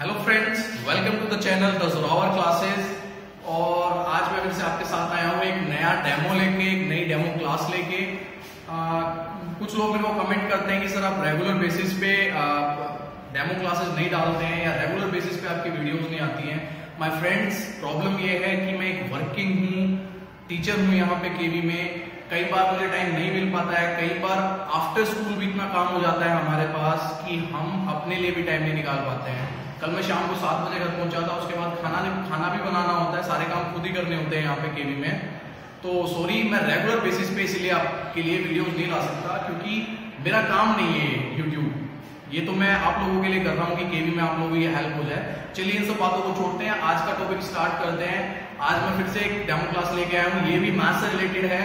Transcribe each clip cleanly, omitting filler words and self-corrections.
Hello friends, welcome to the channel the Zorawar classes. और आज मैं फिर से आपके साथ आया हूँ एक नया डेमो लेके, एक नई डेमो क्लास लेके। कुछ लोग मेरे को कमेंट करते हैं कि सर आप रेगुलर बेसिस पे डेमो क्लासेस नहीं डालते हैं या रेगुलर बेसिस पे आपकी वीडियोस नहीं आती हैं। माय फ्रेंड्स, प्रॉब्लम ये है कि मैं एक वर्किंग हूँ, टीचर हूँ यहाँ पे केवी में। कई बार मुझे टाइम नहीं मिल पाता है, कई बार आफ्टर स्कूल भी इतना काम हो जाता है हमारे पास कि हम अपने लिए भी टाइम नहीं निकाल पाते हैं। कल मैं शाम को 7 बजे घर पहुंचा था, उसके बाद खाना भी बनाना होता है, सारे काम खुद ही करने होते हैं यहाँ पे केवी में। तो सॉरी, मैं रेगुलर बेसिस पे इसलिए आपके लिए वीडियोस नहीं ला सकता क्योंकि मेरा काम नहीं है यूट्यूब। ये तो मैं आप लोगों के लिए कर रहा हूँ कि केवी में आप लोगों की हेल्प हो जाए। चलिए इन सब बातों को छोड़ते हैं, आज का टॉपिक स्टार्ट करते हैं। आज मैं फिर से एक डेमो क्लास लेके आया हूँ, ये भी मैथ्स से रिलेटेड है।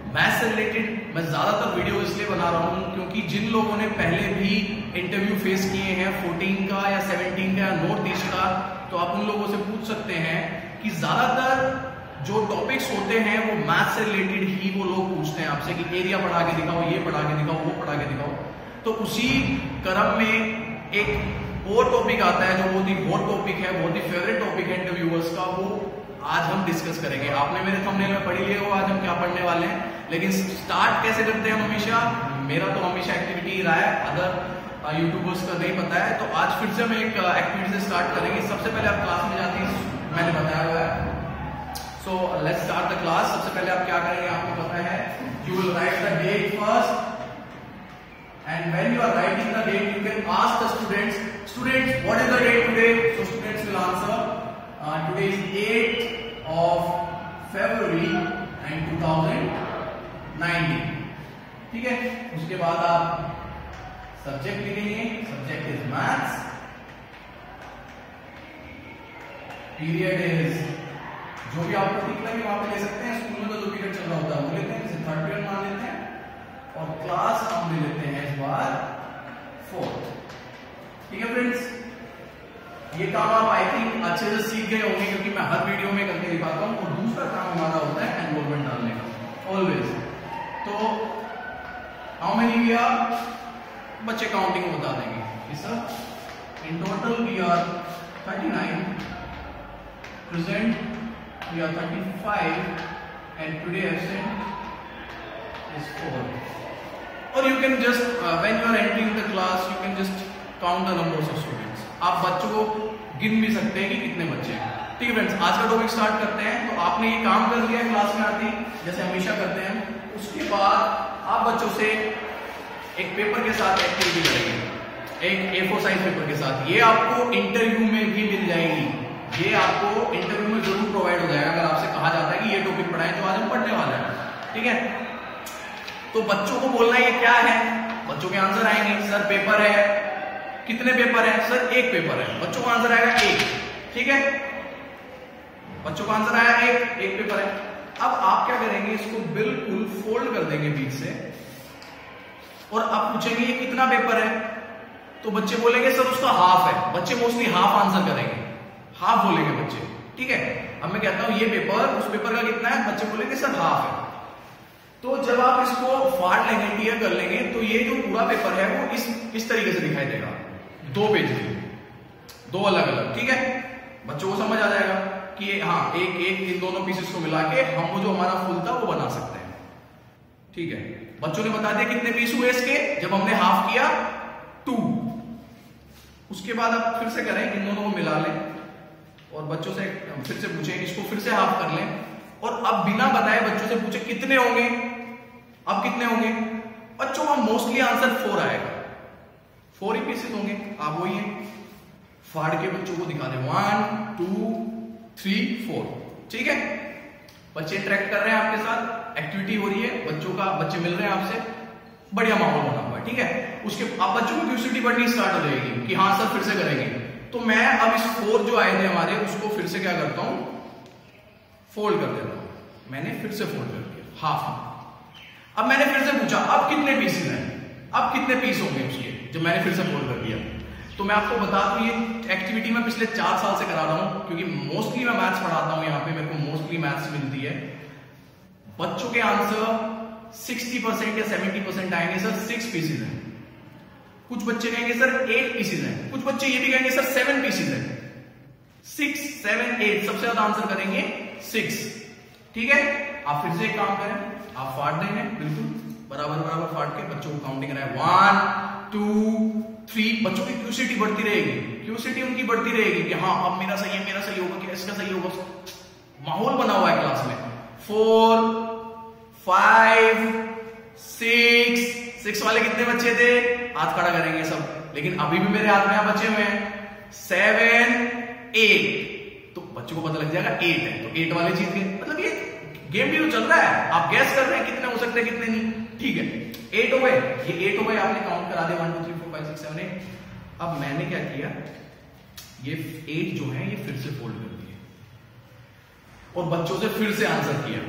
मैथ्स से रिलेटेड मैं ज्यादातर वीडियो इसलिए बना रहा हूँ क्योंकि जिन लोगों ने पहले भी इंटरव्यू फेस किए हैं 14 का या 17 का या नॉर्थ ईस्ट का, तो आप उन लोगों से पूछ सकते हैं कि ज्यादातर जो टॉपिक्स होते हैं वो मैथ्स से रिलेटेड ही वो लोग पूछते हैं आपसे कि एरिया पढ़ा के दिखाओ, ये पढ़ा के दिखाओ, वो पढ़ा के दिखाओ। तो उसी क्रम में एक और टॉपिक आता है जो बहुत ही हॉट टॉपिक है, बहुत ही फेवरेट टॉपिक है इंटरव्यूअर्स का, वो आज हम डिस्कस करेंगे। आपने मेरे थंबनेल में पढ़ी लिया हो आज हम क्या पढ़ने वाले हैं, लेकिन स्टार्ट कैसे करते हैं हम हमेशा, मेरा तो हमेशा एक्टिविटी ही रहा है, अदर यूट्यूबर्स का नहीं पता है। तो आज फिर से हम एक एक्टिविटी से स्टार्ट करेंगे। सबसे पहले आप क्लास में जाते हैं, मैंने बताया हुआ है। So let's start the class. सबसे पहले आप क्या करेंगे, आपको पता है, you will write the date first, and when you are writing the date you can ask the students what is the date today. So students will answer today is 8th of February and 2019। ठीक है, उसके बाद आप subject लिखेंगे, subject is maths, period is जो भी आपको ठीक लगे वहां पे ले सकते हैं। स्कूल में तो जो पीरियड चल रहा होता है वो लेते हैं, जैसे थर्ड पीरियड मान लेते हैं, और क्लास हम ले लेते हैं इस बार 4th। ठीक है फ्रेंड्स, ये काम आप आई थिंक अच्छे से सीख गए होंगे क्योंकि मैं हर वीडियो में करके दिखाता हूं। और दूसरा काम हमारा होता है एनरोलमेंट डालने का, ऑलवेज। तो हाउ मेनी वी आर, बच्चे काउंटिंग बता देंगे sir. In total we are 39, present we are 35 and today absent is 4। Or you can just when you are entering the class you can just count the numbers of students। आप बच्चों को गिन भी सकते हैं कि कितने बच्चे हैं। ठीक है फ्रेंड्स, आज का टॉपिक स्टार्ट करते हैं। तो आपने ये काम कर लिया है क्लास में आती जैसे हमेशा करते हैं। उसके बाद आप बच्चों से एक पेपर के साथ एक्टिविटी करेंगे, एक A4 साइज पेपर के साथ। ये आपको इंटरव्यू में भी मिल जाएगी, ये आपको इंटरव्यू में जरूर प्रोवाइड हो जाएगा। अगर आपसे कहा जाता है कि ये टॉपिक पढ़ाएं तो आज हम पढ़ने वाले हैं। ठीक है, तो बच्चों को बोलना ये क्या है, बच्चों के आंसर आएंगे। सर पेपर है, कितने पेपर है, सर एक पेपर है। बच्चों का आंसर आएगा एक। ठीक है, बच्चों का आंसर आया एक पेपर है। अब आप क्या करेंगे, इसको बिल्कुल फोल्ड कर देंगे बीच से, और आप पूछेंगे ये कितना पेपर है, तो बच्चे बोलेंगे सर उसका हाफ है। बच्चे मोस्टली हाफ आंसर करेंगे, हाफ बोलेंगे बच्चे। ठीक है, अब मैं कहता हूं ये पेपर, उस पेपर का कितना है, बच्चे बोलेंगे सर हाफ है। तो जब आप इसको फाड़ लेंगे, टीयर कर लेंगे, तो ये जो पूरा पेपर है वो इस तरीके से दिखाई देगा, 2 पेज में, 2 अलग अलग। ठीक है, बच्चों को समझ आ जाएगा कि हाँ एक इन दोनों पीसेस को मिला के हम वो जो हमारा फुल था वो बना सकते हैं। ठीक है, बच्चों ने बता दिया कितने पीस हुए इसके, जब हमने हाफ किया 2। उसके बाद आप फिर से करें, इन दोनों को मिला लें और बच्चों से फिर से पूछें, इसको फिर से हाफ कर लें, और अब बिना बताए बच्चों से पूछे कितने होंगे, अब कितने होंगे। बच्चों का मोस्टली आंसर 4 आएगा, 4 ही पीसेस होंगे। आप वही है, फाड़ के बच्चों को दिखा दें 1 2 3 4। ठीक है, बच्चे इंटरेक्ट कर रहे हैं आपके साथ, एक्टिविटी हो रही है, बच्चे मिल रहे हैं आपसे, बढ़िया माहौल बना हुआ है। ठीक है, उसके अब बच्चों की क्यूरियोसिटी बढ़नी स्टार्ट हो जाएगी कि हाँ सर फिर से करेंगे। तो मैं अब इस 4 जो आए थे हमारे, उसको फिर से क्या करता हूं, फोल्ड कर देता हूं। मैंने फिर से फोल्ड कर दिया हाफ। अब मैंने फिर से पूछा अब कितने पीसेस हैं, अब कितने पीस होंगे उसके, जब मैंने फिर से फोल्ड कर दिया। तो मैं आपको बता दूं ये एक्टिविटी मैं पिछले 4 साल से करा रहा हूं क्योंकि मोस्टली मैं मैथ्स पढ़ाता हूं यहाँ पे, मेरे को मोस्टली मैथ्स मिलती है। बच्चों के आंसर 60% या 70% आएंगे सर 6 पीसेस हैं। कुछ बच्चे कहेंगे सर 8 पीसेज हैं, कुछ बच्चे ये भी कहेंगे सर 7 पीसेज हैं। 6, 7, 8 सबसे ज्यादा आंसर करेंगे 6। ठीक है, आप फिर से एक काम करें, आप फाड़ देंगे बिल्कुल बराबर बराबर फाड़ के बच्चों को काउंटिंग कराएं 1, 2, 3। बच्चों की क्यूसिटी बढ़ती रहेगी, क्यूसिटी उनकी बढ़ती रहेगी कि हाँ अब मेरा सही है, मेरा सही होगा, क्या इसका सही होगा। माहौल बना हुआ है क्लास में। 4, 5, 6 वाले कितने बच्चे थे, हाथ खड़ा करेंगे सब, लेकिन अभी भी मेरे हाथ में यहाँ बचे हुए हैं 7, 8। तो बच्चों को पता लग जाएगा 8 है, तो 8 वाले जीत गए। मतलब ये गेम भी तो चल रहा है, आप गैस कर रहे हैं कितने हो सकते हैं कितने नहीं। ठीक है, 8 हो गए, ये 8 हो गए, आपने काउंट करा दिया 1, 2, 3, 4, 5, 6, 7, 8। अब मैंने क्या किया, ये 8 जो है ये फिर से फोल्ड कर दिए और बच्चों से फिर से आंसर किया।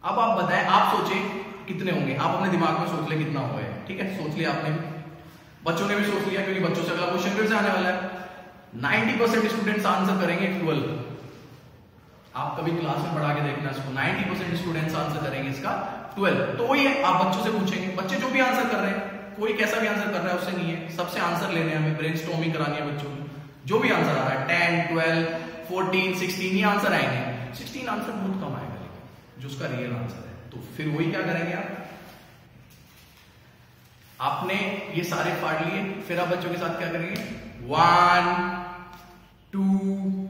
अब आप बताएं, आप सोचे कितने होंगे, आप अपने दिमाग में सोच ले कितना हुआ है। ठीक है, सोच लिया आपने भी, बच्चों ने भी सोच लिया, क्योंकि बच्चों से अगला क्वेश्चन फिर से आने वाला है। 90% स्टूडेंट्स आंसर करेंगे 12। आप कभी क्लास में पढ़ा के देखना इसको, 90% स्टूडेंट्स आंसर करेंगे इसका 12। तो वही है, आप बच्चों से पूछेंगे, बच्चे जो भी आंसर कर रहे हैं, कोई कैसा भी आंसर कर रहा है उससे नहीं है, सबसे आंसर लेने हैं हमें, ब्रेनस्टॉर्मिंग करानी है बच्चों को। जो भी आंसर आ रहा है 10, 12, 14, 16 ये आंसर आएंगे। 16 आंसर बहुत कम आएगा लेकिन जो उसका रियल आंसर है। तो फिर वही क्या करेंगे आप, आपने ये सारे फाड़ लिए, फिर आप बच्चों के साथ क्या करेंगे 1, 2,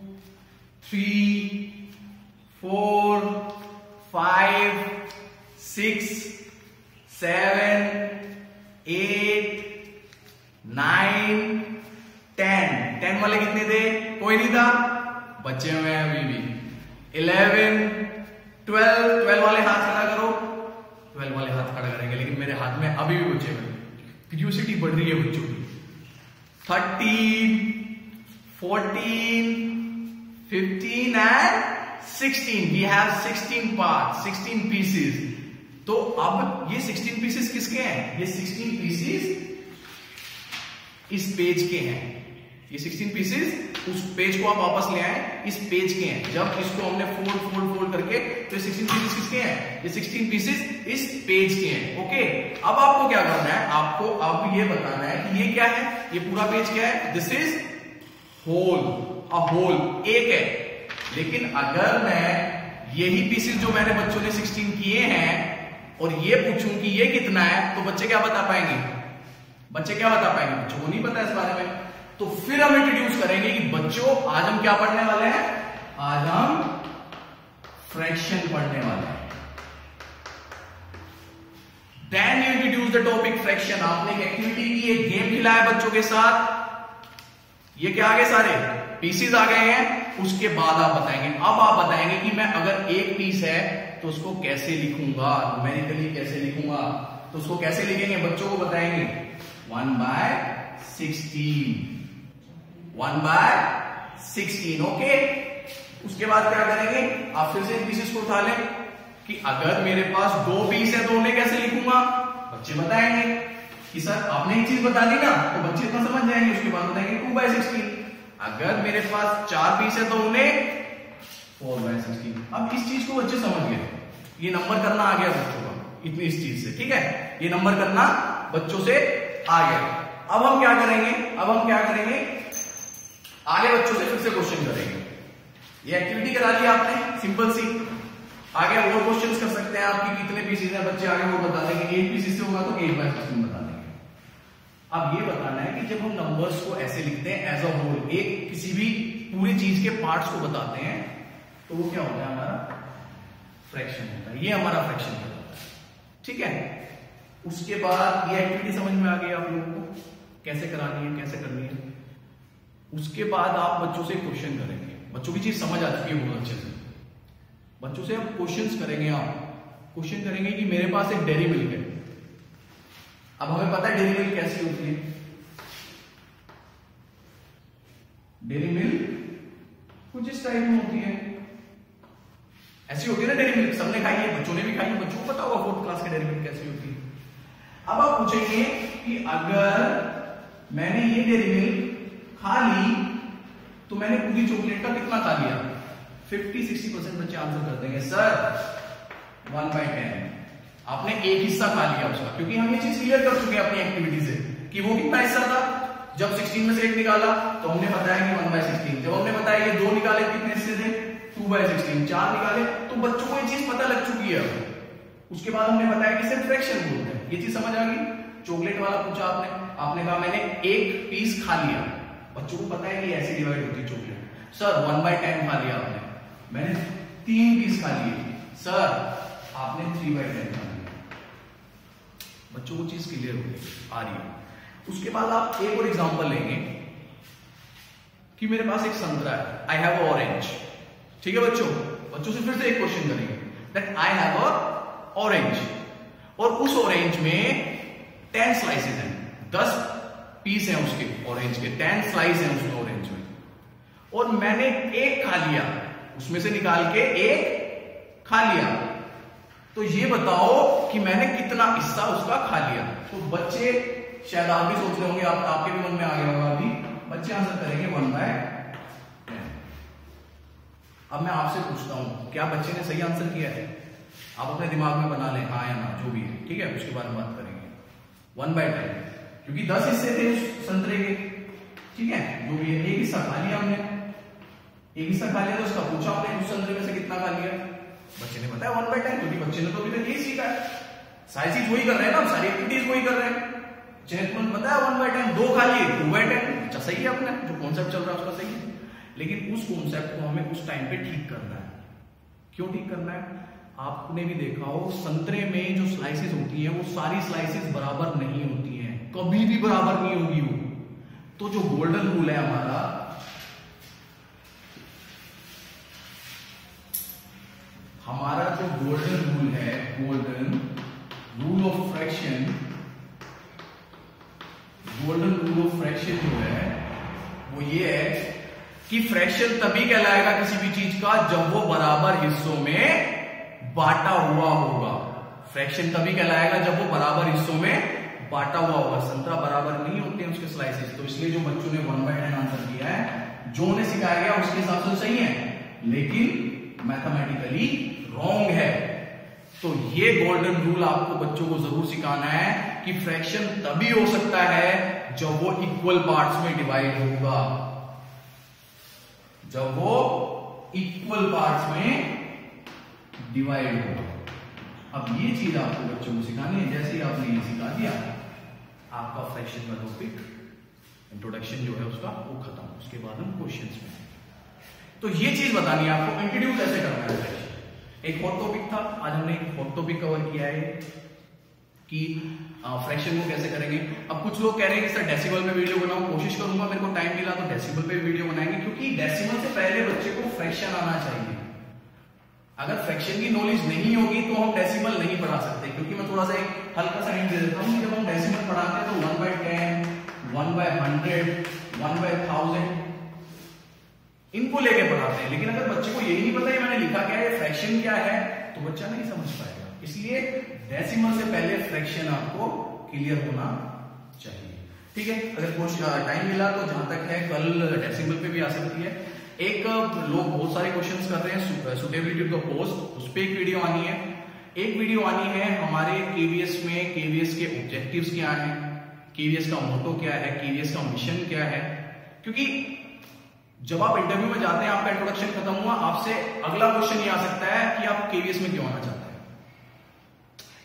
3, 4, 5, 6, 7, 8, 9, 10 वाले कितने थे, कोई नहीं था, बच्चे हुए हैं अभी भी 11, 12 वाले हाथ खड़ा करो, 12 वाले हाथ खड़ा करेंगे, लेकिन मेरे हाथ में अभी भी बच्चे हुए, क्यूरियोसिटी बढ़ रही है बच्चों की। 13, 14, 15 and 16। We have 16 part, 16 pieces. तो अब ये 16 पीसेस किसके हैं, ये 16 पीसेस इस पेज के हैं। ये 16 पीसेस उस पेज को आप वापस ले आए, इस पेज के हैं। जब इसको हमने फोल्ड करके, तो ये 16 पीसेस किसके हैं, ये 16 पीसेस इस पेज के हैं। ओके, अब आपको क्या करना है, आपको अब ये बताना है कि ये क्या है, ये पूरा पेज क्या है, this is whole, a whole, एक है। लेकिन अगर मैं यही पीसेस जो मैंने बच्चों ने 16 किए हैं और ये पूछूं कि ये कितना है, तो बच्चे क्या बता पाएंगे, बच्चे क्या बता पाएंगे, बच्चों को नहीं पता इस बारे में। तो फिर हम इंट्रोड्यूस करेंगे कि बच्चों आज हम क्या पढ़ने वाले हैं, आज हम फ्रैक्शन पढ़ने वाले हैं। Then you introduce the topic fraction. आपने एक एक्टिविटी की, एक गेम खिलाया बच्चों के साथ, ये क्या आ गए, सारे पीसेस आ गए हैं। उसके बाद आप बताएंगे, अब आप बताएंगे कि मैं अगर एक पीस है तो उसको कैसे लिखूंगा, न्यूमेरिकली कैसे लिखूंगा। तो उसको कैसे लिखेंगे बच्चों को बताएंगे, 1/16, 1/16। ओके, उसके बाद क्या करेंगे, आप फिर से पीसेस को उठा लें कि अगर मेरे पास 2 पीस है तो उन्हें कैसे लिखूंगा, बच्चे बताएंगे कि सर आपने एक चीज बता दी ना, तो बच्चे इतना समझ जाएंगे। उसके बाद बताएंगे 2/16। अगर मेरे पास 4 पीस है तो उन्हें 4/16। अब इस चीज को बच्चे समझ गए, ये नंबर करना आ गया बच्चों का इतनी इस चीज से। ठीक है, ये नंबर करना बच्चों से आ गया। अब हम क्या करेंगे, आगे बच्चों से फिर से क्वेश्चन करेंगे। ये एक्टिविटी करा ली आपने, सिंपल सी। आगे और क्वेश्चंस कर सकते हैं आपकी, कितने पीसेस हैं, बच्चे आगे वो बता देंगे, 8 पीसेस से होगा तो 8/16 बता देंगे। अब ये बताना है कि जब हम नंबर्स को ऐसे लिखते हैं एज अ होल, एक किसी भी पूरी चीज के पार्ट्स को बताते हैं, तो वो क्या होता है, हमारा फ्रैक्शन होता है। ये हमारा फ्रैक्शन होता है। ठीक है, उसके बाद ये एक्टिविटी समझ में आ गई आप लोगों को, कैसे करानी है, कैसे करनी है। उसके बाद आप बच्चों से क्वेश्चन करेंगे, बच्चों की चीज समझ आ चुकी है बहुत अच्छे से। बच्चों से आप क्वेश्चंस करेंगे, आप क्वेश्चन करेंगे कि मेरे पास एक डेयरी मिल्क है। अब हमें पता है डेयरी मिल्क कैसी होती है, डेयरी मिल्क कुछ इस टाइप में होती है, ऐसी होती है ना डेयरी मिल्क, सबने खाई है, बच्चों ने भी खाई है, बच्चों को पता होगा 4th क्लास की डेयरी मिल्क कैसी होती है। अब आप पूछेंगे कि अगर मैंने ये डेयरी मिल्क खा ली तो मैंने पूरी चॉकलेट का कितना खा लिया। 50-60% बच्चे आंसर कर देंगे सर 1/10। आपने एक हिस्सा खा लिया उसका, क्योंकि हम ये चीज क्लियर कर चुके हैं अपनी एक्टिविटी से कि वो कितना हिस्सा था। जब 16 में से 1 निकाला तो हमने बताया कि 1/16। जब हमने बताया ये 2 निकाले कितने हिस्से थे, 2/16। 4 निकाले, तो बच्चों को ये चीज पता लग चुकी है। उसके बाद हमने बताया कि सिर्फ फ्रैक्शन बोलते हैं, ये चीज समझ आ गई। चॉकलेट वाला पूछा आपने कहा मैंने 1 पीस खा लिया, बच्चों को पता है कि ऐसे डिवाइड होती है चॉकलेट। सर 1/10 खा लिया आपने, मैंने 3 पीस खा लिए, सर आपने 3/10 खा लिया। बच्चों को चीज क्लियर हो गई, आ रही है। उसके बाद आप एक और एग्जांपल लेंगे कि मेरे पास एक संतरा है, आई हैव अ ऑरेंज। ठीक है बच्चों से फिर से एक क्वेश्चन करेंगे that I have a orange, और उस ऑरेंज में 10 स्लाइसेस हैं, 10 पीस हैं उसके ऑरेंज के, 10 स्लाइस हैं उसमें ऑरेंज में, और मैंने 1 खा लिया, उसमें से निकाल के 1 खा लिया। तो ये बताओ कि मैंने कितना हिस्सा उसका खा लिया। तो बच्चे शायद आप भी सोच रहे होंगे, आपके भी मन में आ गया होगा अभी, बच्चे आंसर करेंगे 1/10। अब मैं आपसे पूछता हूं, क्या बच्चे ने सही आंसर किया है? आप अपने दिमाग में बना लें, हाँ या ना, जो भी है, ठीक है। उसके बारे में बात करेंगे 1/10, क्योंकि 10 हिस्से थे उस संतरे के, ठीक है, जो भी है। 1 हिस्सा खा लिया हमने, 1 हिस्सा खा लिया, तो उसका पूछा हमने उस संतरे में से कितना खा लिया, बच्चे ने बताया 1/10, क्योंकि बच्चे ने तो अभी तक यही सीखा है, सारी चीज वही कर रहे हैं ना, सारी एक्टिविटीज वही कर रहे हैं। बच्चे ने तुरंत बताया 1/10, 2 खा लिए 2/10, अच्छा सही है, अपना जो कॉन्सेप्ट चल रहा है उसका सही है। लेकिन उस कॉन्सेप्ट को हमें उस टाइम पे ठीक करना है। क्यों ठीक करना है? आपने भी देखा हो, संतरे में जो स्लाइसेस होती हैं वो सारी स्लाइसेस बराबर नहीं होती हैं, कभी भी बराबर नहीं होगी वो। तो जो गोल्डन रूल है हमारा जो गोल्डन रूल है, golden rule of fraction, golden rule of fraction जो है वो ये है कि फ्रैक्शन तभी कहलाएगा किसी भी चीज का जब वो बराबर हिस्सों में बांटा हुआ होगा। फ्रैक्शन तभी कहलाएगा जब वो बराबर हिस्सों में बांटा हुआ होगा। संतरा बराबर नहीं होते हैं उसके स्लाइसेस, तो इसलिए जो बच्चों ने 1/10 आंसर दिया है, जो उन्हें सिखाया गया उसके हिसाब से सही है, लेकिन मैथमेटिकली रॉन्ग है। तो ये गोल्डन रूल आपको बच्चों को जरूर सिखाना है कि फ्रैक्शन तभी हो सकता है जब वो इक्वल पार्ट्स में डिवाइड होगा, जब वो इक्वल पार्ट्स में डिवाइड होगा। अब ये चीज आपको बच्चों को सिखानी है। जैसे ही आपने ये सिखा दिया, आपका फ्रैक्शन का टॉपिक इंट्रोडक्शन जो है उसका वो खत्म। उसके बाद हम क्वेश्चंस में, तो ये चीज बतानी है आपको, इंट्रोड्यूस कैसे करना है फ्रैक्शन। एक हॉट टॉपिक था, आज हमने एक हॉट टॉपिक कवर किया है कि फ्रैक्शन को कैसे करेंगे। अब कुछ लोग कह रहे हैं कि सर डेसिमल पे वीडियो बनाओ, कोशिश करूंगा, मेरे को टाइम मिला तो डेसिमल पे वीडियो बनाएंगे, क्योंकि डेसिमल से पहले बच्चे को फ्रैक्शन आना चाहिए। अगर फ्रैक्शन की नॉलेज नहीं होगी तो हम डेसिमल नहीं पढ़ा सकते। क्योंकि मैं थोड़ा सा एक हल्का सा हिंट दे देता हूँ कि जब हम डेसिमल पढ़ाते हैं तो 1/10, 1/100, 1/1000 इनको लेके पढ़ाते हैं। लेकिन अगर बच्चे को यही नहीं पता है मैंने लिखा क्या है, फ्रैक्शन क्या है, तो बच्चा नहीं समझ पाएगा। इसलिए डेसिमल से पहले फ्रैक्शन आपको क्लियर होना चाहिए, ठीक है। अगर कुछ टाइम मिला तो जहां तक है कल डेसिमल पे भी आ सकती है। एक लोग बहुत सारे क्वेश्चंस कर रहे हैं सुटेबिलिटी ऑफ द पोस्ट, उस पर एक वीडियो आनी है। एक वीडियो आनी है हमारे केवीएस में, केवीएस के ऑब्जेक्टिव्स क्या है, केवीएस का मोटो क्या है, केवीएस का मिशन क्या है। क्योंकि जब आप इंटरव्यू में जाते हैं, आपका इंट्रोडक्शन खत्म हुआ, आपसे अगला क्वेश्चन ये आ सकता है कि आप केवीएस में क्यों आना चाहते हैं।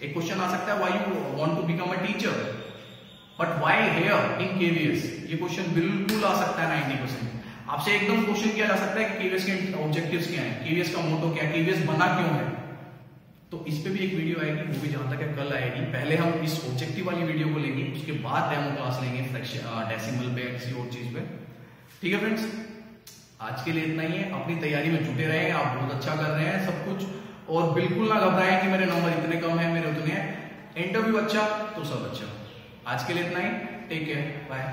एक क्वेश्चन आ सकता है why you want to become a teacher, but why here in KVS. ये क्वेश्चन बिल्कुल आ सकता है 90%। आपसे एकदम क्वेश्चन किया जा सकता है कि केवीएस के ऑब्जेक्टिव्स क्या है, केवीएस का मोटो क्या है, केवीएस बना क्यों है। तो इस पे भी एक वीडियो आएगी, वो भी जहां तक है कल आएगी। पहले हम इस ऑब्जेक्टिव वाली वीडियो को लेंगे, उसके बाद डेमो क्लास लेंगे डेसिमल पे, किसी और चीज पे, ठीक है फ्रेंड्स। आज के लिए इतना ही है। अपनी तैयारी में जुटे रहे, आप बहुत अच्छा कर रहे हैं सब कुछ, और बिल्कुल ना घबराएं कि मेरे नंबर इतने कम है, मेरे उतने हैं। इंटरव्यू अच्छा तो सब अच्छा। आज के लिए इतना ही, टेक केयर, बाय।